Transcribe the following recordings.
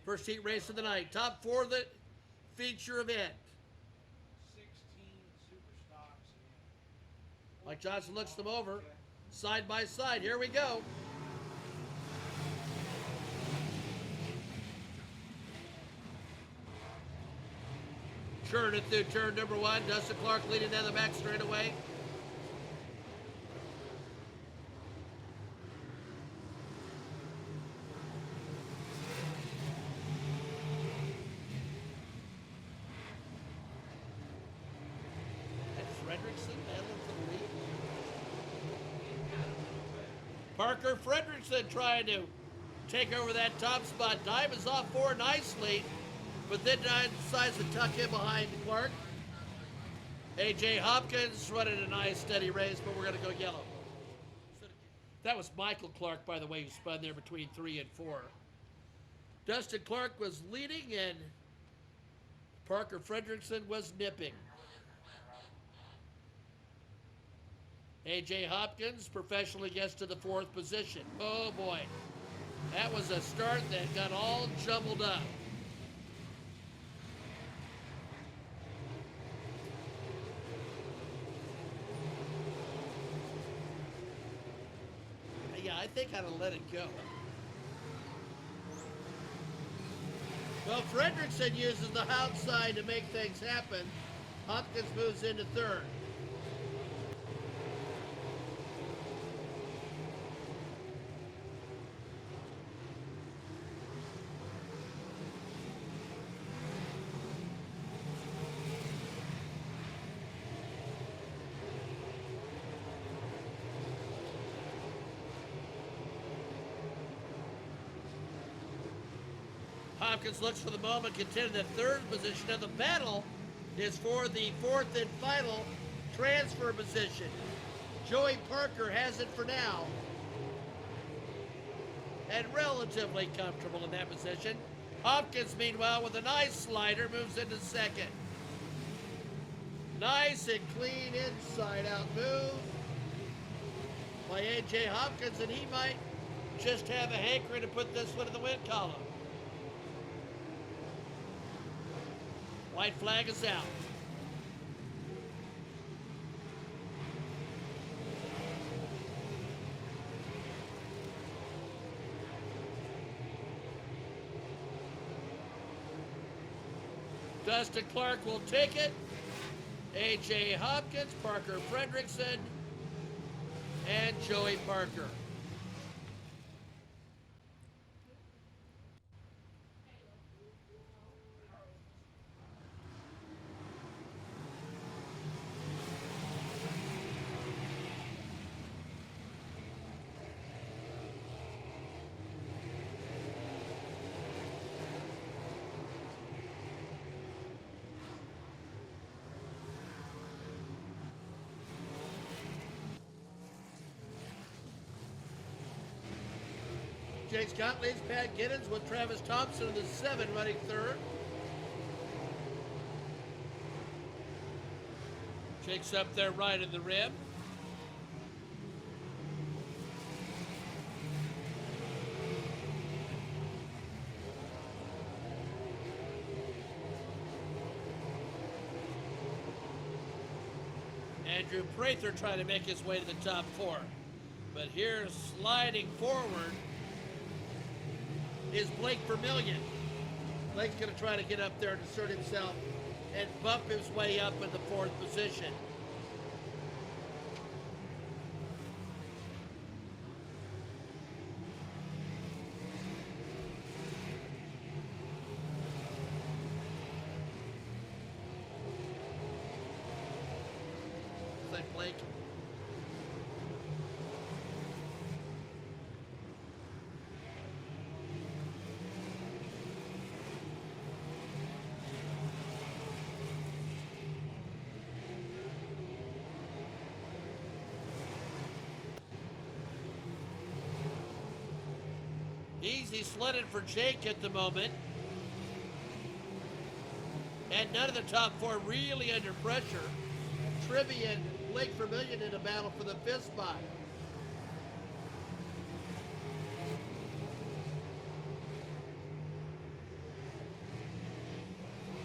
First heat race of the night. Top 4 of the feature event. 16 super stocks. Mike Johnson looks them over. Side by side. Here we go. Churning through turn number 1. Dustin Clark leading down the back straightaway. Fredrickson battling for the lead. Parker Fredrickson trying to take over that top spot. Diamonds off 4 nicely, but then decides to tuck in behind Clark. A.J. Hopkins running a nice steady race, but we're going to go yellow. That was Michael Clark, by the way, who spun there between 3 and 4. Dustin Clark was leading, and Parker Fredrickson was nipping. A.J. Hopkins professionally gets to the 4th position. Oh boy, that was a start that got all jumbled up. Yeah, I think I'd have let it go. Well, Fredrickson uses the outside to make things happen. Hopkins moves into 3rd. Hopkins looks for the moment, contending the 3rd position. Now the battle is for the 4th and final transfer position. Joey Parker has it for now, and relatively comfortable in that position. Hopkins, meanwhile, with a nice slider, moves into 2nd. Nice and clean inside-out move by A.J. Hopkins, and he might just have a hankering to put this one in the win column. White flag is out. Dustin Clark will take it. A.J. Hopkins, Parker Fredrickson, and Joey Parker. Jake Scott leads Pat Giddens with Travis Thompson in the 7 running 3rd. Jake's up there right in the rim. Andrew Prather trying to make his way to the top 4. But here, sliding forward, is Blake Vermillion. Blake's going to try to get up there and assert himself and bump his way up in the 4th position. Looks like Blake. Easy sledding for Jake at the moment. And none of the top 4 really under pressure. Trivy and Blake Vermillion in a battle for the 5th spot.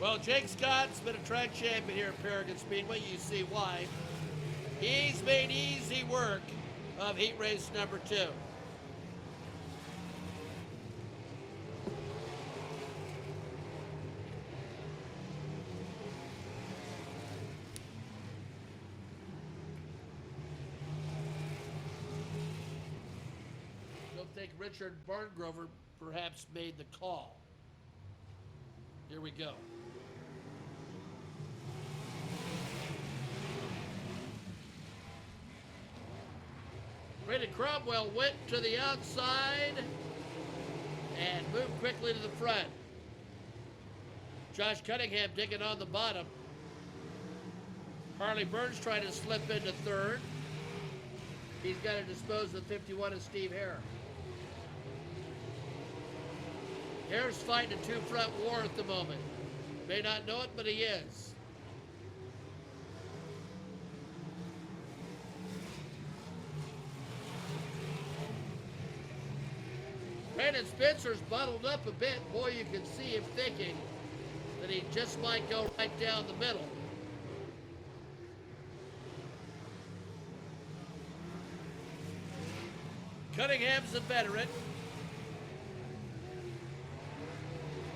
Well, Jake Scott's been a track champion here at Paragon Speedway. You see why. He's made easy work of heat race number 2. Don't think Richard Barngrover perhaps made the call. Here we go. Brandon Cromwell went to the outside and moved quickly to the front. Josh Cunningham digging on the bottom. Harley Burns trying to slip into third. He's got to dispose of 51 of Steve Hare. Hare's fighting a two-front war at the moment. May not know it, but he is. Brandon Spencer's bottled up a bit. Boy, you can see him thinking that he just might go right down the middle. Cunningham's a veteran.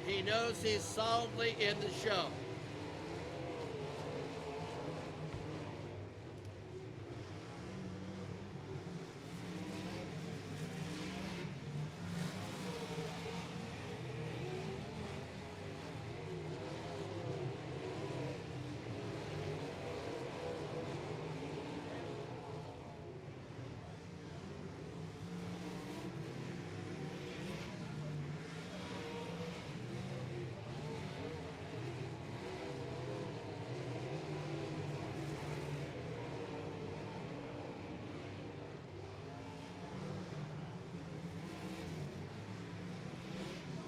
He knows he's solidly in the show.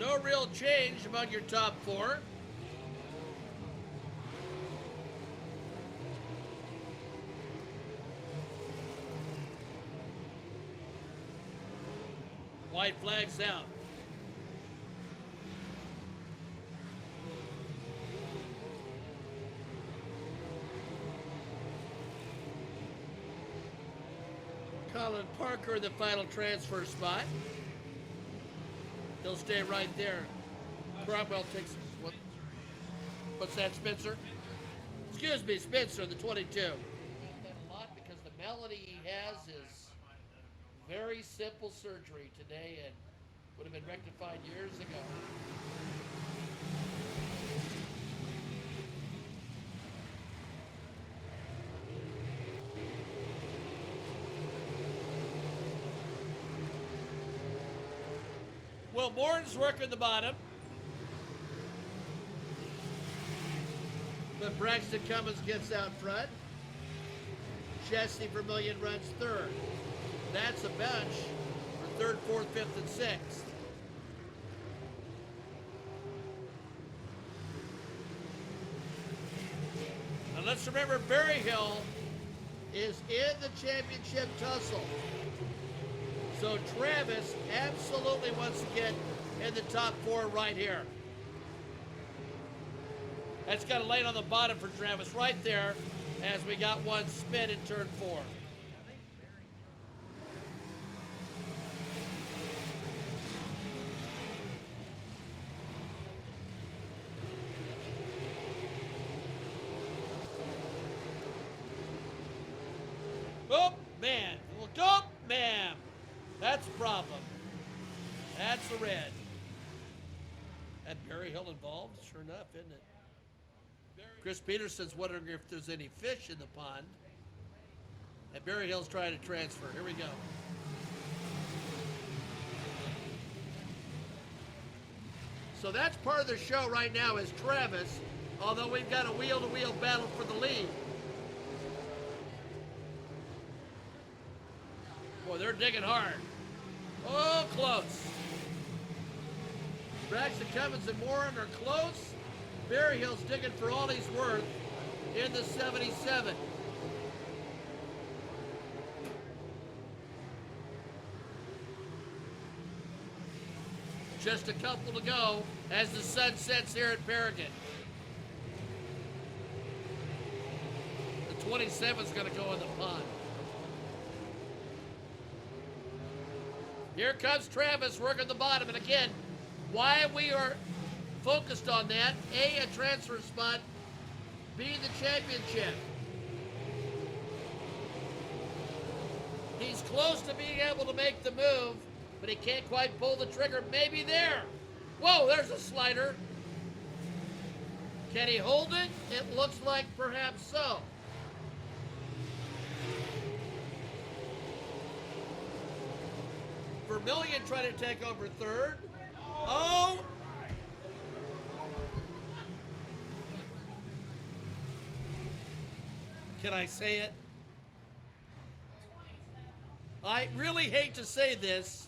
No real change among your top 4. White flag's out. Colin Parker in the final transfer spot. He'll stay right there. Cromwell takes what's that, Spencer? Excuse me, Spencer, the 22. That a lot because the melody he has is very simple surgery today and would have been rectified years ago. Well, Morton's working the bottom. But Braxton Cummins gets out front. Jesse Vermillion runs third. That's a bench for third, fourth, fifth, and sixth. And let's remember Berryhill is in the championship tussle. So Travis absolutely wants to get in the top 4 right here. That's got to lay on the bottom for Travis right there as we got one spin in turn 4. Oh, man. Oh, man. That's a problem. That's a red. And Berryhill involved? Sure enough, isn't it? Chris Peterson's wondering if there's any fish in the pond. And Berryhill's trying to transfer. Here we go. So that's part of the show right now is Travis, although we've got a wheel-to-wheel battle for the lead. Boy, they're digging hard. Oh, close. Braxton Cummins and Warren are close. Berryhill's digging for all he's worth in the 77. Just a couple to go as the sun sets here at Paragon. 27 is going to go in the pond. Here comes Travis working the bottom. And again, why we are focused on that, A, a transfer spot, B, the championship. He's close to being able to make the move, but he can't quite pull the trigger. Maybe there. Whoa, there's a slider. Can he hold it? It looks like perhaps so. Vermillion trying to take over third. Oh! Can I say it? I really hate to say this,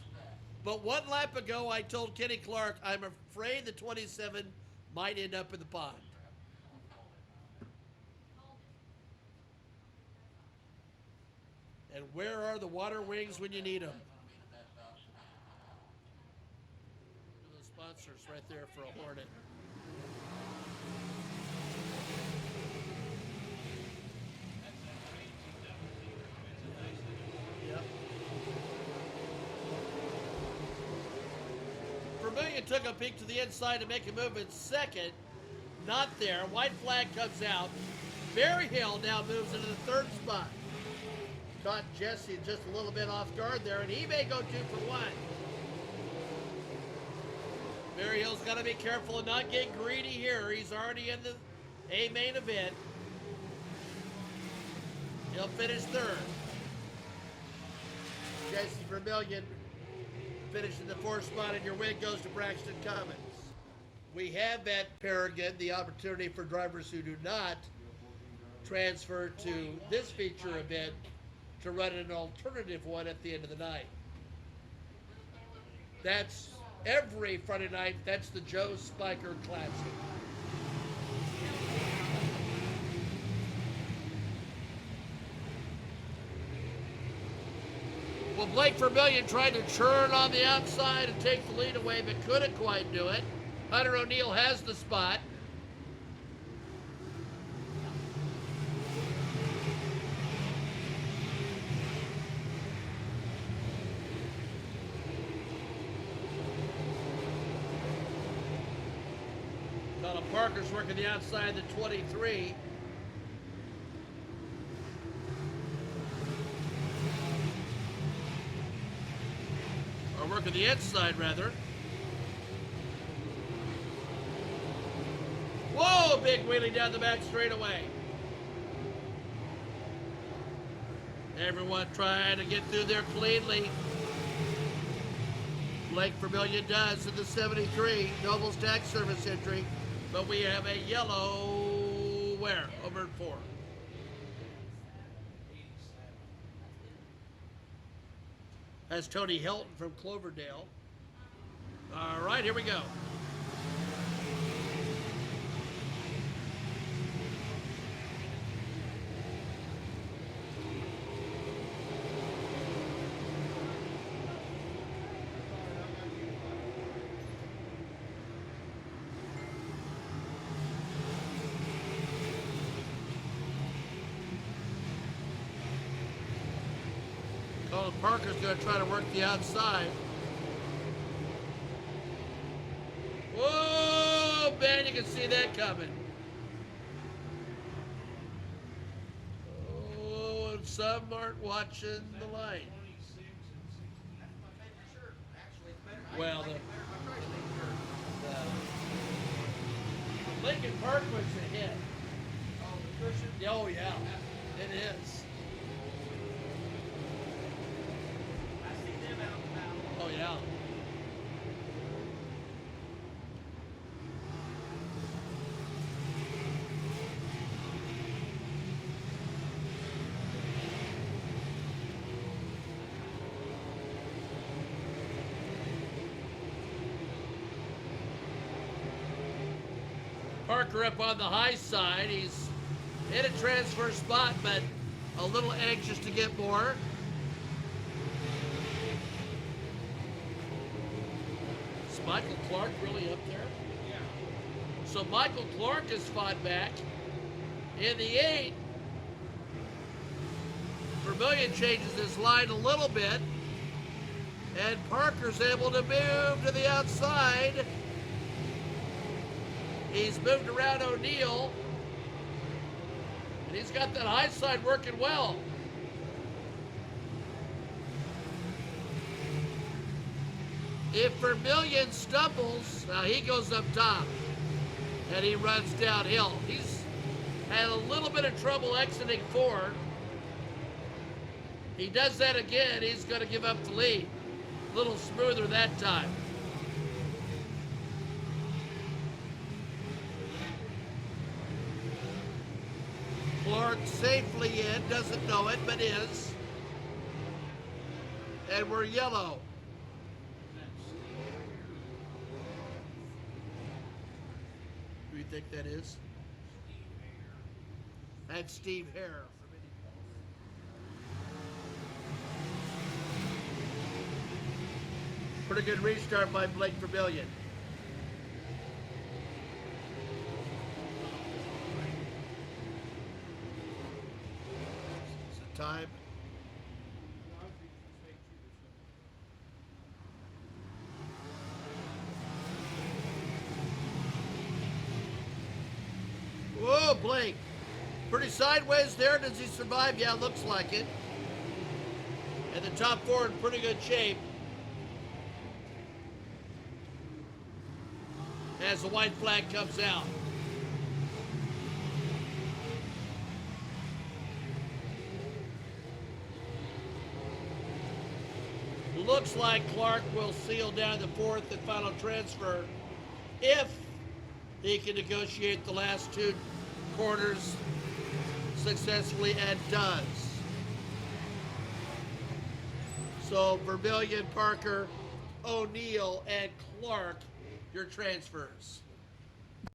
but one lap ago I told Kenny Clark I'm afraid the 27 might end up in the pond. And where are the water wings when you need them? The sponsors right there for a Hornet. Yep. Vermillion took a peek to the inside to make a move in second. Not there. White flag comes out. Berryhill now moves into the third spot. Caught Jesse just a little bit off guard there, and he may go 2 for 1. Berryhill's got to be careful and not get greedy here. He's already in the A main event. He'll finish third. Jesse Vermillion finishing the 4th spot, and your win goes to Braxton Commons. We have at Paragon the opportunity for drivers who do not transfer to this feature event to run an alternative one at the end of the night. That's every Friday night. That's the Joe Spiker Classic. Well, Blake Vermillion tried to churn on the outside and take the lead away, but couldn't quite do it. Hunter O'Neill has the spot. Colin Parker's working the outside, the 23. Or working the inside, rather. Whoa, big wheelie down the back straightaway. Everyone trying to get through there cleanly. Blake Vermillion does in the 73, Noble's tax service entry. But we have a yellow, where? Over at 4. That's Tony Hilton from Cloverdale. All right, here we go. Colin Parker's going to try to work the outside. Whoa, man, you can see that coming. Oh, and some aren't watching the light. Well, the Lincoln Park was a hit. Oh, yeah, it is. Oh, yeah. Parker up on the high side. He's in a transfer spot, but a little anxious to get more. Is Michael Clark really up there? Yeah. So Michael Clark has fought back in the 8. Vermillion changes his line a little bit, and Parker's able to move to the outside. He's moved around O'Neill, and he's got that high side working well. If Vermillion stumbles, now he goes up top, and he runs downhill. He's had a little bit of trouble exiting 4. He does that again, he's going to give up the lead. A little smoother that time. Clark safely in, doesn't know it, but is. And we're yellow. Who do you think that is? That's Steve Hare. Pretty good restart by Blake Vermillion. Is it time? Whoa, Blake. Pretty sideways there. Does he survive? Yeah, looks like it. And the top 4 in pretty good shape. As the white flag comes out. Looks like Clark will seal down the 4th and final transfer if he can negotiate the last 2 corners successfully, and does. So Vermillion, Parker, O'Neill, and Clark, your transfers.